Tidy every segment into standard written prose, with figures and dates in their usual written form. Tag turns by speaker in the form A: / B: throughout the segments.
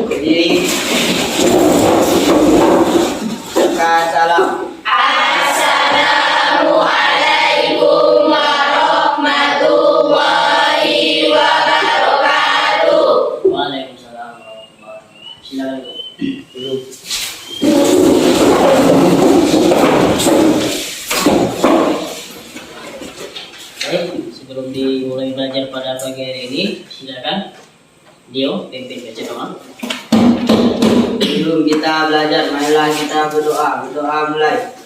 A: Berdiri. Salam.
B: Assalamualaikum warahmatullahi wabarakatuh.
A: Waalaikumsalam warahmatullahi wabarakatuh. Silakan duduk. Baik, sebelum dimulai belajar pada pagi hari ini, silakan Dio pimpin baca doa. Sebelum kita belajar, marilah kita berdoa. Berdoa mulai.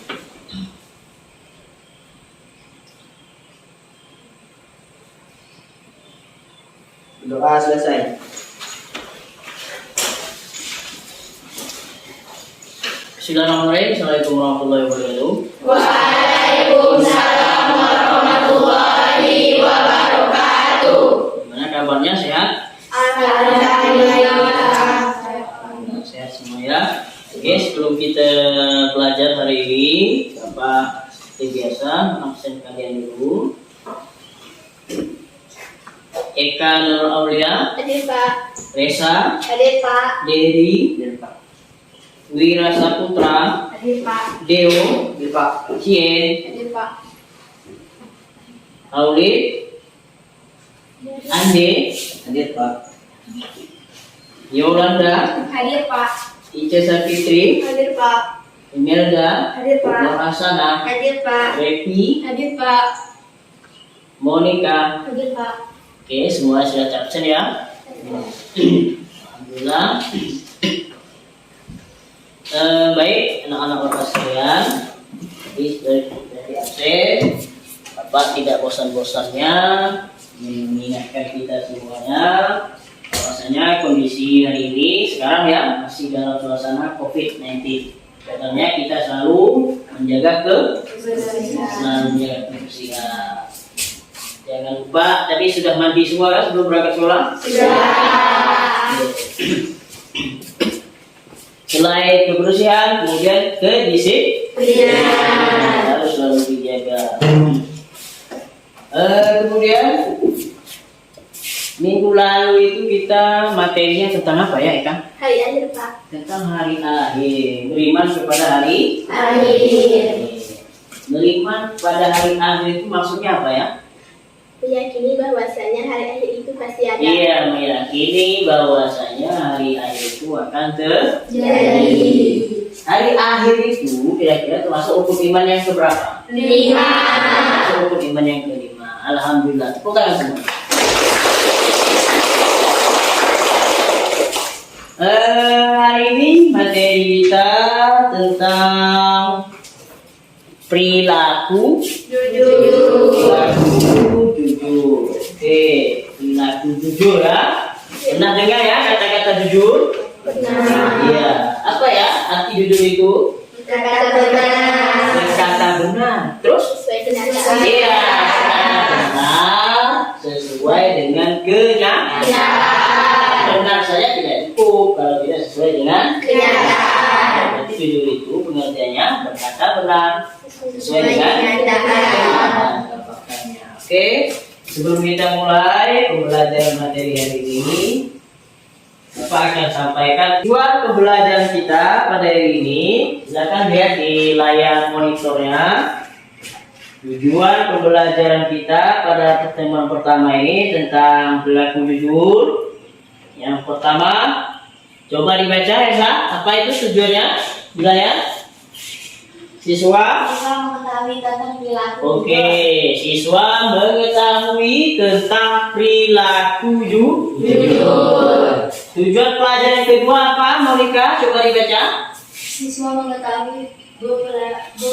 A: Doa selesai. Bismillahirrahmanirrahim. Assalamualaikum warahmatullahi wabarakatuh.
B: Waalaikumsalam warahmatullahi wabarakatuh.
A: Gimana kabarnya, sehat?
B: Alhamdulillah.
A: Sehat semua ya. Oke, sebelum kita belajar hari ini, Bapak seperti biasa absen kalian dulu. Eka Nurul Aulia,
B: Hadir Pak.
A: Resa,
B: Hadir Pak.
A: Dedi, Wira Saputra,
B: Hadir Pak.
A: Deo, Cien,
B: Hadir Pak.
A: Aulid, Ande, hadir Pak. Yolanda,
B: Hadir Pak.
A: Ica Sapitri,
B: Hadir Pak.
A: Imelda,
B: Hadir Pak.
A: Nur Asana,
B: Hadir Pak.
A: Repi,
B: Hadir Pak.
A: Monica.
B: Hadir Pak.
A: Oke, semua sudah absen ya. Alhamdulillah. Baik, anak-anak Bapak sekalian, jadi dari absen, Bapak tidak bosan-bosannya mengingatkan kita semuanya bahwasanya kondisi hari ini sekarang ya masih dalam suasana COVID-19. Katanya kita selalu menjaga kebersihan. Jangan lupa, tadi sudah mandi semua kan sebelum berangkat sekolah?
B: Sudah.
A: Selain kebersihan, kemudian kedisiplinan harus selalu dijaga. Kemudian minggu lalu itu kita materinya tentang apa ya, Eka?
B: Hari akhir Pak.
A: Tentang hari akhir, beriman kepada hari
B: Akhir.
A: Beriman pada hari akhir itu maksudnya apa ya?
B: Meyakini bahwasanya hari akhir itu pasti ada.
A: Iya, meyakini bahwasanya hari akhir itu akan
B: Jadi.
A: Hari akhir itu kira-kira termasuk rukun iman yang keberapa?
B: 5.
A: Termasuk rukun iman yang kelima. Alhamdulillah. Tepuk tangan semua. Hari ini materi kita tentang perilaku
B: Jujur.
A: jujur. Oke, perilaku jujur ya. Pernah dengar ya kata-kata jujur?
B: Benar.
A: Iya. Apa ya arti jujur itu?
B: Kata benar.
A: Berkata benar. Terus?
B: Sesuai kenyataan.
A: Iya, berkata benar sesuai dengan kenyataan. Benar saja tidak cukup kalau tidak sesuai dengan
B: Kenyataan.
A: Berarti jujur itu pengertiannya berkata benar sesuai dengan
B: kenyataan.
A: fakta-faktanya. Oke, sebelum kita mulai pembelajaran materi hari ini, Bapak akan sampaikan tujuan pembelajaran kita pada hari ini. Silakan lihat di layar monitornya. Tujuan pembelajaran kita pada pertemuan pertama ini tentang perilaku jujur. Yang pertama, coba dibaca Esa, apa itu tujuannya? Wilayah? Siswa?
B: Mengetahui tentang perilaku.
A: Oke, siswa mengetahui tentang perilaku jujur. Tujuan pelajaran kedua apa, Monica? Coba dibaca.
B: Siswa mengetahui berperilaku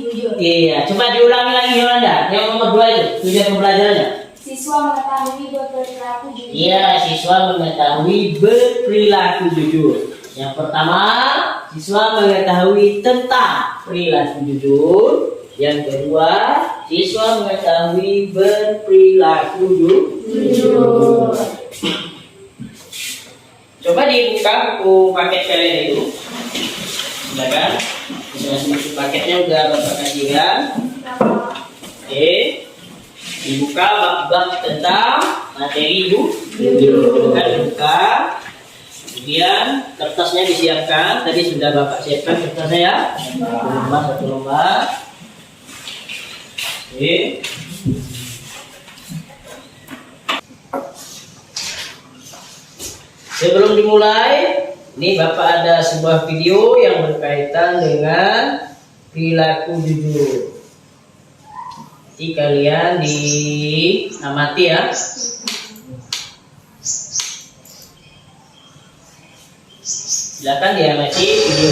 B: jujur.
A: Iya, coba diulangi lagi Yolanda. Yang nomor 2 itu tujuan pembelajarannya.
B: Siswa mengetahui berperilaku jujur.
A: Iya, siswa mengetahui berperilaku jujur. Yang pertama, siswa mengetahui tentang perilaku jujur. Yang kedua, siswa mengetahui berperilaku jujur. Coba dibuka buku paket kalian itu. Silakan. Masing-masing paketnya udah Bapak kasihkan. Oke. Dibuka bab-bab tentang materi video. Kan dibuka. Kemudian kertasnya disiapkan. Tadi sudah Bapak siapkan kertasnya ya. Satu lembar. Oke. Sebelum dimulai, ini Bapak ada sebuah video yang berkaitan dengan perilaku jujur. Jadi kalian diamati ya. Silakan diamati video ini.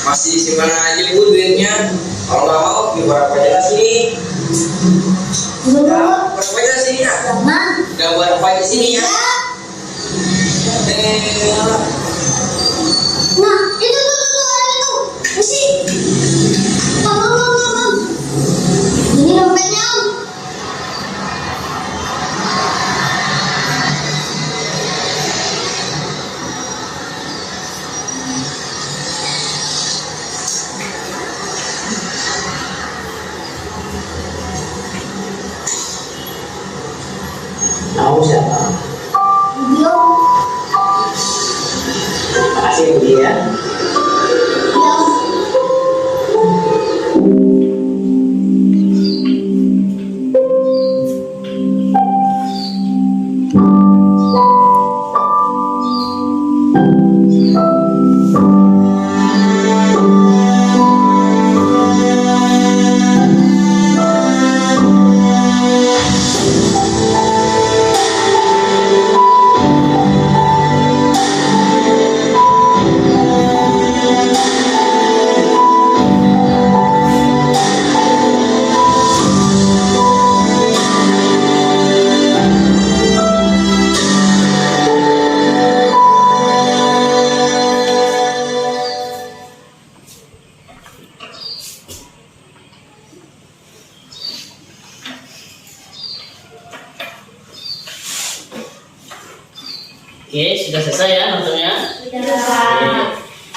C: Masih simpan aja Bu duitnya. Kalau nggak mau dibuat aja sini. Ya, buat aja sini ya. Udah buat aja sini ya.
B: Nah, itu tuh, mesti. Mam. Ini dompetnya Om.
A: Tahu siapa?
B: Video.
A: Makasih Bu ya. Oke, sudah selesai ya nontonnya? Oke.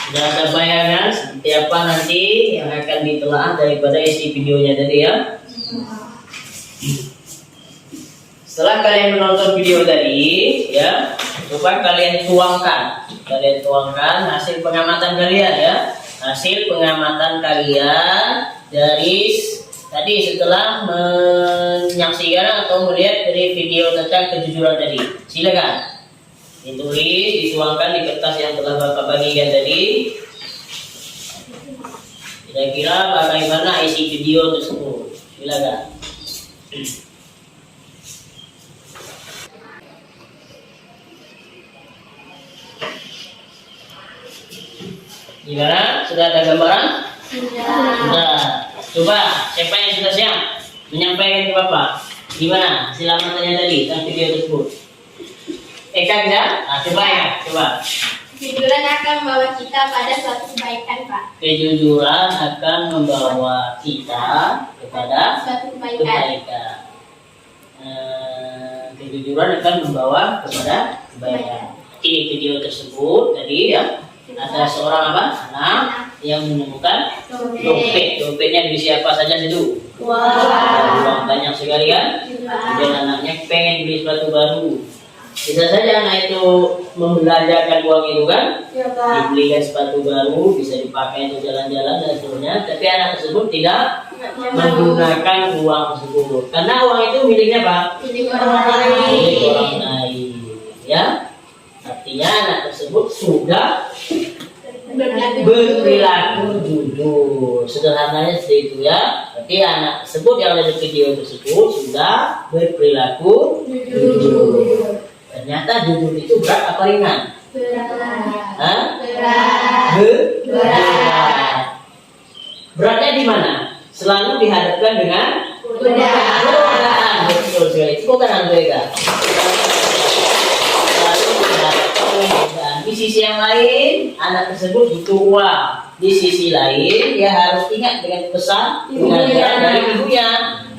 A: Sudah ada bayangan seperti apa nanti yang akan ditelaah daripada isi videonya tadi ya. Setelah kalian menonton video tadi ya, coba kalian tuangkan hasil pengamatan kalian ya. Hasil pengamatan kalian dari tadi setelah menyaksikan atau melihat dari video tentang kejujuran tadi. Silakan ditulis, dituangkan di kertas yang telah Bapak bagikan tadi. Kira-kira bagaimana isi video tersebut? Silakan. Gimana? Sudah ada gambaran? Sudah. Coba siapa yang sudah siap menyampaikan ke Bapak? Gimana hasil amatannya tadi tentang video tersebut? Eka bisa? Nah, coba ya, coba.
B: Kejujuran akan membawa kita pada suatu kebaikan, Pak.
A: Kejujuran akan membawa kita kepada
B: Suatu kebaikan.
A: Kejujuran akan membawa kepada kebaikan. Ini video tersebut tadi ya. Ada seorang apa? Anak yang menemukan dompet. Dompetnya diisi apa saja itu? Uang banyak sekali kan? Kemudian anaknya pengen beli sepatu baru. Bisa saja anak itu membelanjakan uang itu kan? Dibelikan sepatu baru, bisa dipakai untuk jalan-jalan dan seterusnya. Tapi anak tersebut tidak menggunakan uang tersebut. Karena uang itu miliknya apa? Milik orang lain. Ya? Artinya anak tersebut sudah berperilaku jujur. Sederhananya seperti itu ya. Berarti anak tersebut yang ada di video tersebut sudah berperilaku jujur. Ternyata jujur itu berat apa ringan? Berat. Beratnya di mana? Selalu dihadapkan dengan godaan. Betul sekali. Itu bukan mereka. Di sisi yang lain, anak tersebut butuh uang. Di sisi lain, dia harus ingat dengan pesan pengajaran dari ibunya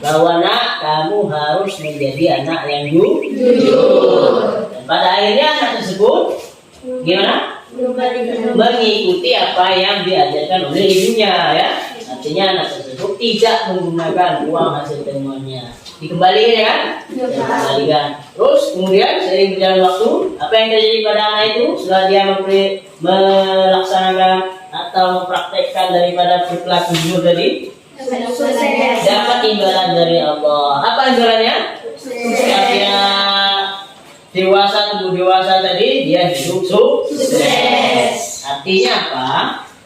A: bahwa nak, kamu harus menjadi anak yang jujur. Dan pada akhirnya anak tersebut gimana? Mengikuti apa yang diajarkan oleh ibunya ya. Artinya anak tersebut tidak menggunakan uang hasil temuannya. Dikembalikan ya kan? Dikembalikan. Terus kemudian sering berjalan waktu, apa yang terjadi pada anak itu setelah dia melaksanakan atau mempraktekkan daripada perilaku jujur tadi? Dapat imbalan dari Allah. Apa imbalannya? Setelah dia dewasa, tumbuh dewasa tadi, dia hidup sukses. Artinya apa?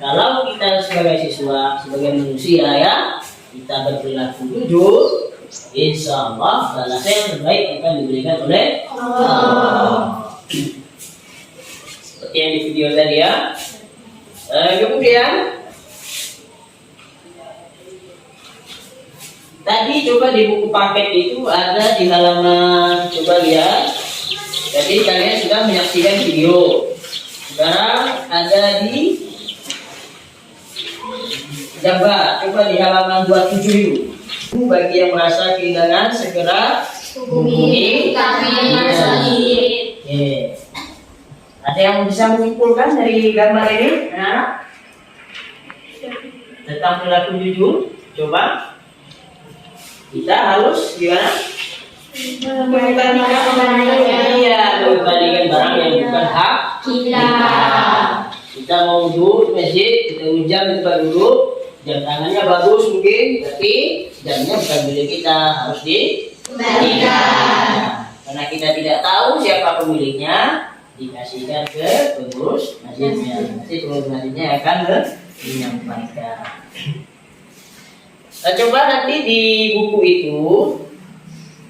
A: Kalau kita sebagai siswa, sebagai manusia ya, kita berperilaku jujur, insya Allah balasan yang terbaik akan diberikan oleh Allah. Seperti yang di video tadi ya. Kemudian tadi coba di buku paket itu ada di halaman, coba lihat. Jadi kalian sudah menyaksikan video. Sekarang ada di gambar. Coba di halaman 27 dulu. Bagi yang merasa kehilangan segera hubungi kami. Ada yang bisa menyimpulkan dari gambar ini, anak-anak? Tentang perilaku jujur, coba. Kita harus gimana? Mengembalikan barang yang bukan hak kita. Kita mau duduk di masjid, kita ujam di tempat duduk, jam tangannya bagus mungkin, tapi jamnya bukan milik kita, harus dikembalikan. Karena kita tidak tahu siapa pemiliknya, dikasihkan ke pengurus masjidnya. Nanti pengurus masjidnya akan menyampaikan. Nah, coba nanti di buku itu,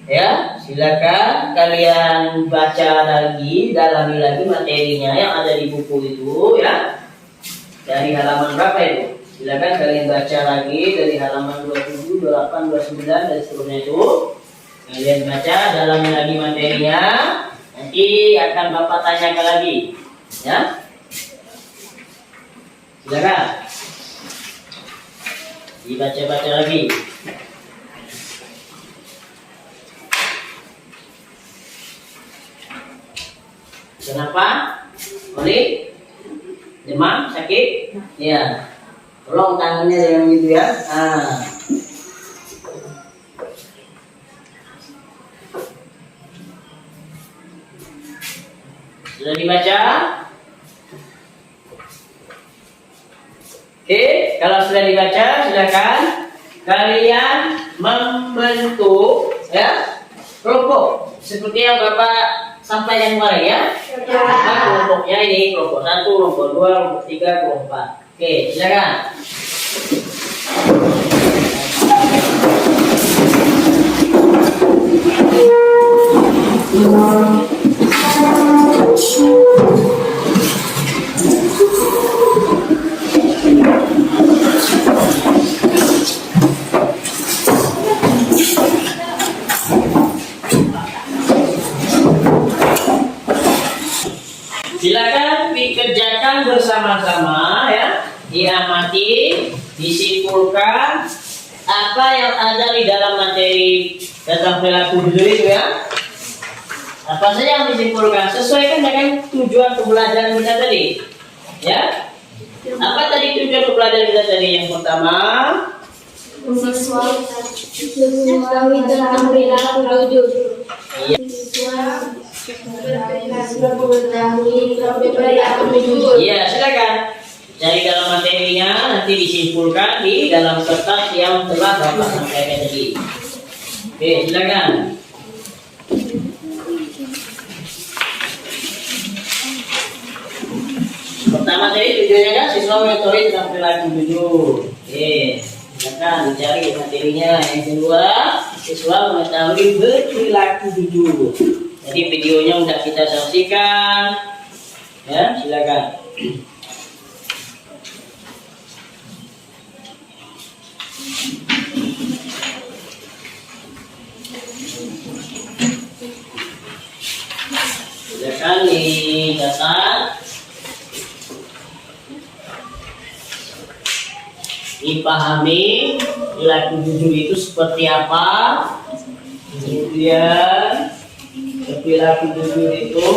A: ya silakan kalian baca lagi, dalami lagi materinya yang ada di buku itu, ya. Dari halaman berapa itu? Silakan kalian baca lagi dari halaman 27, 28, 29 dan seterusnya itu. Kalian baca, dalami lagi materinya. Nanti akan Bapak tanyakan lagi, ya. Silakan dibaca-baca lagi. Kenapa? Oli? Demam? Sakit? Ya. Tolong tangannya yang gitu ya. Ah. Sudah dibaca? Oke, kalau sudah dibaca, silakan kalian membentuk ya kelompok seperti yang Bapak sampaikan kemarin ya. Nah, kelompoknya ini kelompok 1, kelompok 2, kelompok 3, kelompok 4. Oke, silakan. Silakan dikerjakan bersama-sama ya, diamati, disimpulkan apa yang ada di dalam materi tentang perilaku jujur itu ya. Apa saja yang disimpulkan sesuaikan dengan tujuan pembelajaran kita tadi. Ya. Apa tadi tujuan pembelajaran kita tadi? Yang pertama,
B: mengetahui tentang perilaku jujur.
A: iya. Iya, silakan. Cari dalam materinya, nanti disimpulkan di dalam kertas yang telah Bapak sampaikan tadi. Oke, silakan. Pertama tadi tujuannya kan siswa mengetahui tentang perilaku jujur. Oke, silakan dicari materinya. Yang kedua, siswa mengetahui berperilaku jujur. Jadi videonya udah kita saksikan. Ya, silakan. Silakan dicatat, dipahami perilaku jujur itu seperti apa. Kemudian perilaku jujur itu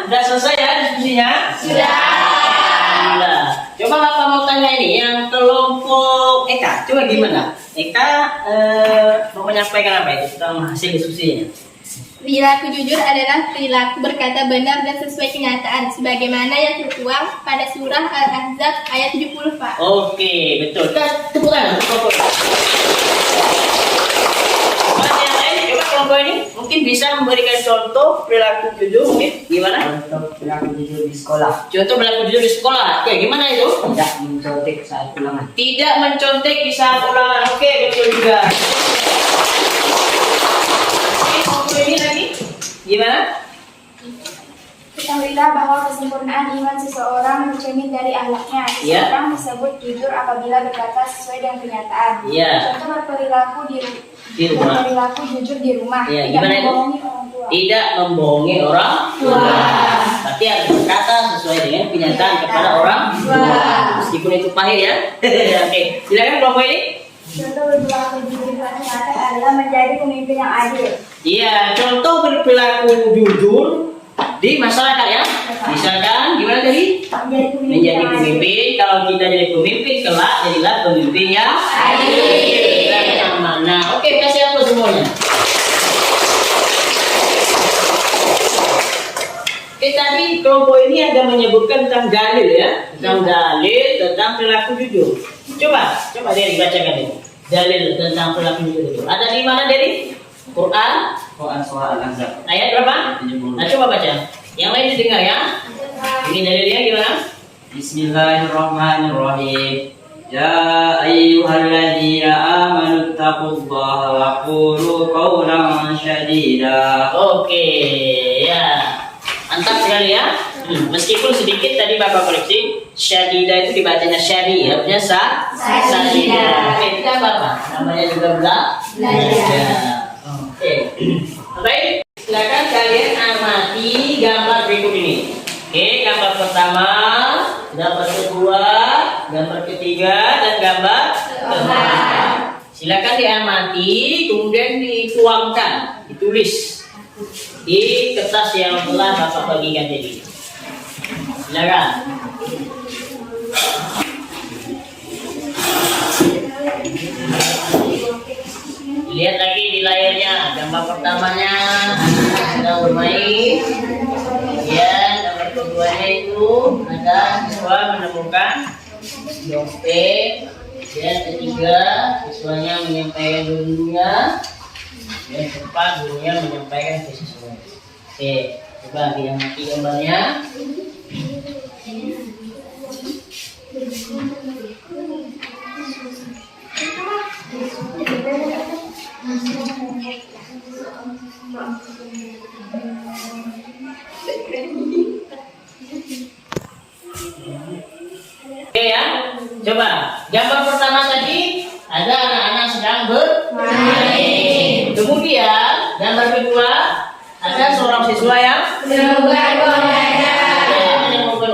A: sudah selesai ya diskusinya? Sudah. Coba Bapak mau tanya ini yang kelompok Eka, coba gimana? Eka mau menyampaikan apa itu tentang hasil diskusinya?
B: Perilaku jujur adalah perilaku berkata benar dan sesuai kenyataan sebagaimana yang tertuang pada surah Al-Ahzab ayat 70, Pak.
A: Oke, betul. Kita tepuk tangan untuk kelompok ini. Yang lain, coba kelompok ini mungkin bisa memberikan contoh perilaku jujur, mungkin gimana?
D: Contoh perilaku jujur di sekolah.
A: Contoh perilaku jujur di sekolah. Oke, gimana itu?
D: Tidak mencontek saat ulangan.
A: Tidak mencontek di saat ulangan. Oke, betul juga. Oke, ini lagi. Gimana?
E: Ketahuilah bahwa kesempurnaan iman seseorang mencermin dari akhlaknya.
A: Iya.
E: Seseorang disebut jujur apabila berkata sesuai dengan kenyataan.
A: Iya.
E: Contoh berperilaku
A: Di rumah.
E: berperilaku jujur di rumah.
A: Iya,
E: Tidak
A: gimana itu?
E: membohongi orang tua.
A: Tidak membohongi orang tua. Berarti harus berkata sesuai dengan kenyataan kepada orang tua. Meskipun itu pahit ya. Oke, silakan kelompok ini.
E: Contoh berperilaku jujur di masyarakat adalah menjadi pemimpin yang adil.
A: Iya, contoh berperilaku jujur di masyarakat ya. Misalkan gimana tadi? Menjadi pemimpin. Kalau kita jadi pemimpin kelak, jadilah pemimpin yang adil dan amanah. Oke, kasih apa semuanya? Oke, tadi kelompok ini ada menyebutkan tentang dalil ya, tentang dalil tentang perilaku jujur. Coba Dedi bacakan ini. Dalil tentang perilaku jujur itu. Ada di mana Dedi? Quran
D: Surah Al-Ahzab
A: ayat berapa?
D: 70.
A: Nah, coba baca. Yang lain didengar ya. Ini dalilnya gimana?
D: Bismillahirrahmanirrahim. يا أيها الذين آمنوا اتقوا الله وقولوا قولا سديدا.
A: Oke, ya. Mantap sekali ya. Meskipun sedikit tadi Bapak koreksi, syadida itu dibacanya syari, artinya syadida. Oke, kita apa? Namanya juga belajar. Oke. Baik, silakan kalian amati gambar berikut ini. Oke, gambar pertama, gambar kedua, gambar ketiga, dan gambar keempat. Silakan diamati, kemudian dituangkan, ditulis di kertas yang telah Bapak bagikan tadi. Silakan. Lihat lagi di layarnya, gambar pertamanya sedang bermain. Ya, gambar keduanya itu ada siswa menemukan dompet. Dan ketiga, siswanya menyampaikan gurunya. Yang keempat, gurunya menyampaikan ke siswa. Oke, coba kita mati gambarnya. Oke ya, coba gambar pertama tadi ada anak-anak sedang bermain. Kemudian gambar kedua ada seorang siswa yang menemukan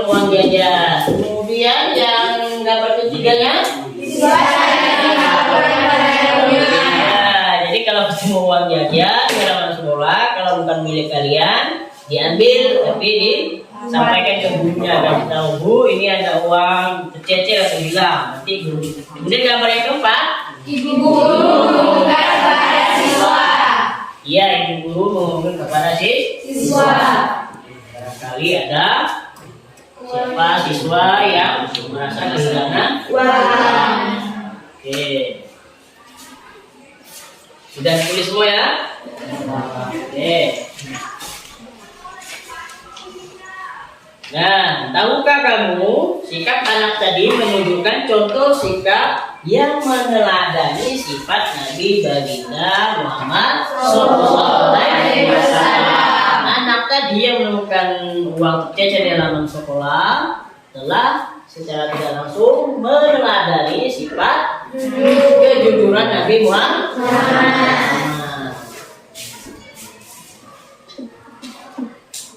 A: uang jajan. Kemudian yang gambar ketiganya jadi kalau ketemu uang jajan di halaman sekolah, kalau bukan milik kalian diambil tapi disampaikan ke gurunya, kasih tahu Bu ini ada uang tercecer atau hilang, nanti guru. Kemudian gambar yang keempat, ibu guru mengumumkan kepada siswa. Iya, ibu guru mengumumkan kepada siswa. Barangkali ada siapa siswa yang merasa kehilangan uang. Oke, sudah tulis semua ya. Oke. Nah, tahukah kamu sikap anak tadi menunjukkan contoh sikap yang meneladani sifat Nabi Baginda Muhammad Sallallahu Alaihi Wasallam. Anak tadi yang menemukan uang tercecer di halaman sekolah telah secara tidak langsung meneladani sifat kejujuran Nabi Muhammad.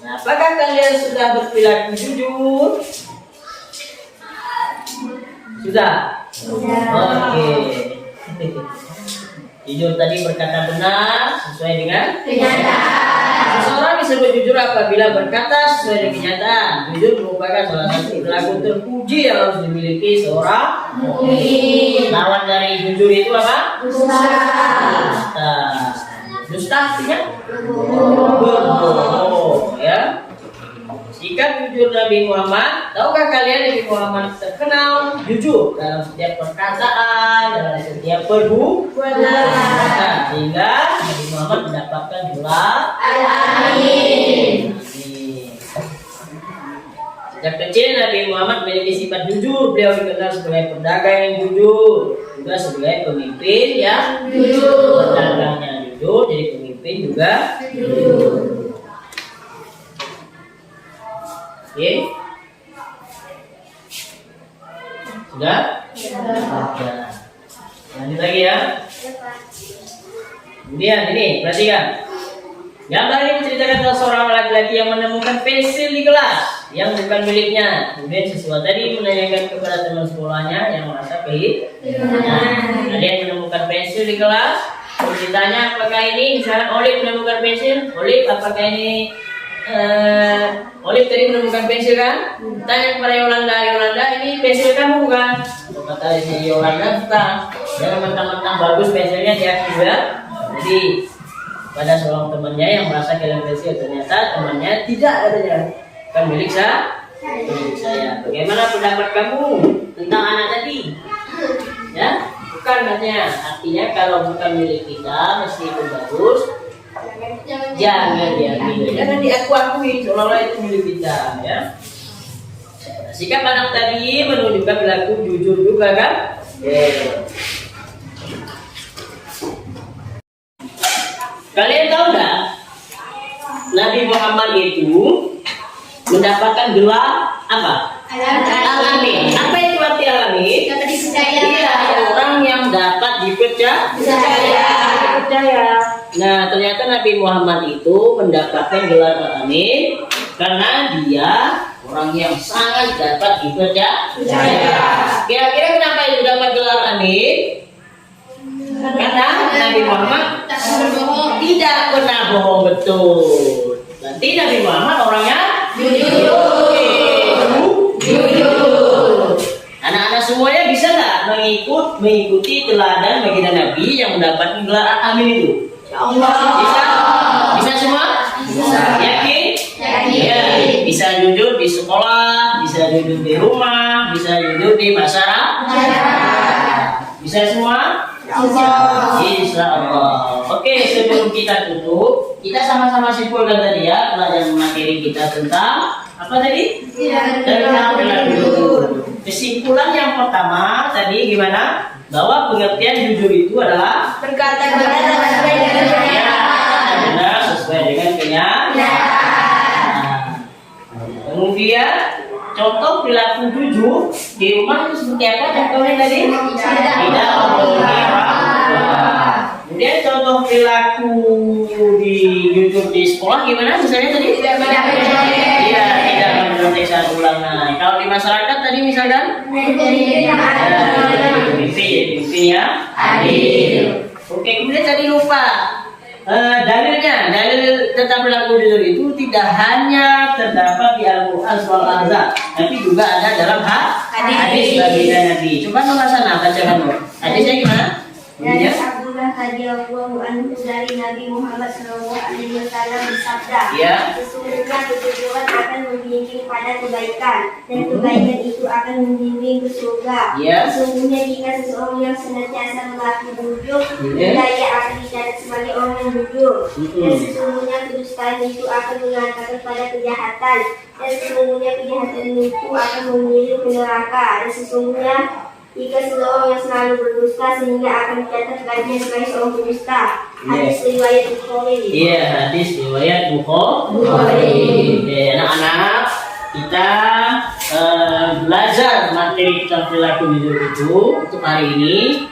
A: Nah, apakah kalian sudah berperilaku jujur? Sudah? Oke. Jujur tadi berkata benar sesuai dengan kenyataan. Seseorang disebut jujur apabila berkata sesuai dengan kenyataan. Jujur merupakan salah satu perilaku terpuji yang harus dimiliki seorang mukmin. Lawan dari jujur itu apa? Dusta. Dusta artinya berbohong, ya. Sikap jujur Nabi Muhammad. Tahukah kalian Nabi Muhammad terkenal jujur dalam setiap perkataan, dalam setiap perbuatan, sehingga Nabi Muhammad mendapatkan gelar Al-Amin. Sejak kecil Nabi Muhammad memiliki sifat jujur. Beliau dikenal sebagai pedagang yang jujur, juga sebagai pemimpin yang jujur. Pedagangnya jujur, jadi pemimpin juga jujur. Oke, sudah? Sudah. Lanjut lagi ya. Kemudian ini perhatikan. Gambar ini menceritakan tentang seorang laki-laki yang menemukan pensil di kelas yang bukan miliknya. Kemudian siswa tadi menanyakan kepada teman sekolahnya yang merasa kehilangan. Kalian menemukan pensil di kelas. Ditanya apakah ini, misalnya Olip menemukan pensil. Olip, apakah ini Olip tadi menemukan pensil kan? Tanya kepada Yolanda, ini pensil kamu bukan? Kata si Yolanda, bukan. Jangan mentang-mentang bagus pensilnya dia juga. Jadi pada seorang temannya yang merasa kehilangan pensil, ternyata temannya tidak adanya. Kan milik saya. Bagaimana pendapat kamu tentang anak tadi? Ya, bukan katanya. Artinya kalau bukan milik kita, meskipun bagus, jangan diambil, jangan diakui seolah-olah itu milik kita, ya. Sikap anak tadi menunjukkan perilaku jujur juga kan? Kalian tahu nggak? Nabi Muhammad itu mendapatkan gelar apa? Al-Amin. Apa itu arti Al-Amin?
B: Dapat dipercaya.
A: Iya, orang yang dapat dipercaya. Nah, ternyata Nabi Muhammad itu mendapatkan gelar Al-Amin karena dia orang yang sangat dapat dipercaya. Kira-kira kenapa itu dapat gelar Amin? Karena Nabi Muhammad tidak pernah bohong, betul. Berarti Nabi Muhammad orangnya jujur. Anak-anak semuanya bisa nggak mengikuti teladan baginda Nabi yang mendapatkan gelar Al-Amin itu? Bisa? Bisa semua? Yakin? Ya, bisa jujur di sekolah, bisa jujur di rumah, bisa jujur di masyarakat. Bisa semua? Insya Allah. Oke, sebelum kita tutup, kita sama-sama simpulkan tadi ya pelajaran materi kita tentang apa tadi? Tentang perilaku jujur. Kesimpulan yang pertama tadi gimana? Bahwa pengertian jujur itu adalah
B: Berkata benar sesuai dengan kenyataan.
A: benar sesuai dengan kenyataan. Kemudian contoh perilaku jujur di rumah itu seperti apa contohnya tadi? Tidak membohongi orang tua. Kemudian contoh perilaku jujur di sekolah gimana misalnya tadi? Tidak mencontek saat ulang. Nah, kalau di masyarakat tadi misalkan pimpinnya adil. Oke, kemudian tadi lupa dalilnya. Dalil tentang perilaku jujur itu tidak hanya terdapat di Al-Quran surah Al-Ahzab, tapi juga ada dalam hadis baginda Nabi. Coba nomor sana bacakan dulu. Hadisnya gimana?
E: Dari Abdullah radhiyallahu anhu dari Nabi Muhammad SAW bersabda, sesungguhnya kejujuran akan membimbing pada kebaikan dan kebaikan itu akan membimbing ke surga. Sesungguhnya jika seseorang yang senantiasa berlaku jujur, maka ia akan dicatat sebagai orang yang jujur. Dan sesungguhnya kedustaan itu akan mengantarkan pada kejahatan, dan sesungguhnya kejahatan itu akan mengirim ke neraka. Dan sesungguhnya jika seseorang yang selalu berdusta sehingga akan dicatat bagian sebagai seorang pendusta. Hadis riwayat Bukhari.
A: Iya, hadis riwayat Bukhari. Oke, anak-anak, kita belajar materi tentang perilaku jujur itu untuk hari ini.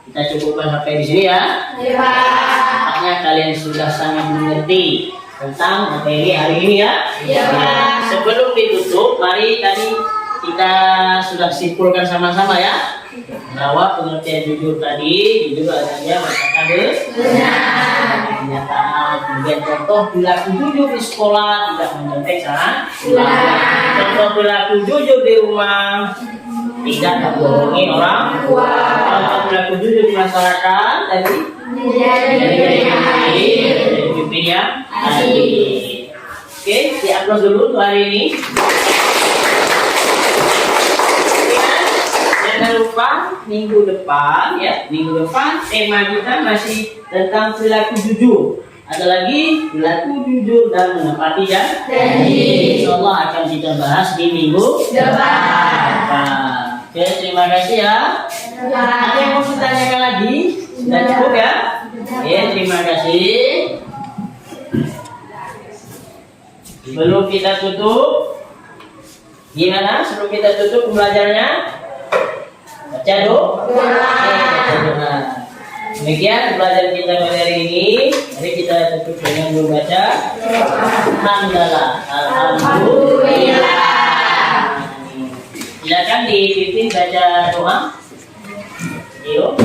A: Kita cukupkan sampai di sini ya. Nampaknya kalian sudah sangat mengerti tentang materi hari ini ya. Sebelum ditutup, mari tadi kita sudah simpulkan sama-sama ya bahwa pengertian jujur tadi jujur adanya berkata benar, kenyataan. Kemudian contoh perilaku jujur di sekolah tidak mencontek salah. Contoh perilaku jujur di rumah tidak membohongi orang tua. Contoh perilaku jujur di masyarakat tadi dari pimpinnya adil. Oke, di-upload dulu untuk hari ini. Jangan lupa minggu depan tema kita masih tentang perilaku jujur. Ada lagi perilaku jujur dan menepati janji. Insyaallah akan kita bahas di minggu depan. Oke, terima kasih ya. Ada yang mau ditanyakan lagi? Sudah cukup ya? Oke, terima kasih. Sebelum kita tutup, gimana? Sebelum kita tutup pembelajarannya? Baca doa. Demikian pelajaran kita pada hari ini. Mari kita tutup dengan membaca Alhamdulillah. Silakan dipimpin baca doa. Yuk.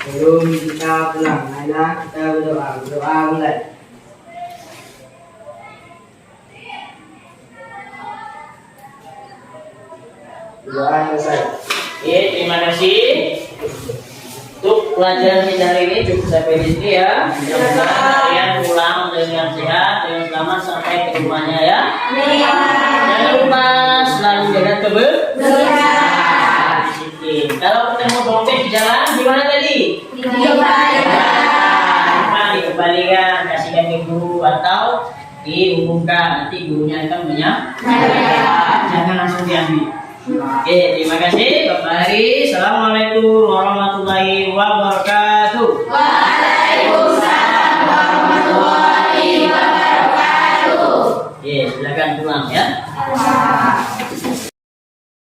F: Sebelum kita pulang, anak kita berdoa mulai. Doa selesai.
A: Oke, terima kasih. Untuk pelajaran kita hari ini cukup sampai di sini ya. Mudah-mudahan kalian pulang dengan sehat, dengan selamat sampai ke rumahnya ya. Jangan lupa selalu jaga kebersihan. Kalau ketemu dompet di jalan, gimana tadi? Dikembalikan, kasihkan ke guru atau diumumkan, nanti gurunya akan jangan langsung diambil. Oke, terima kasih Bapak Hari. Assalamualaikum warahmatullahi wabarakatuh.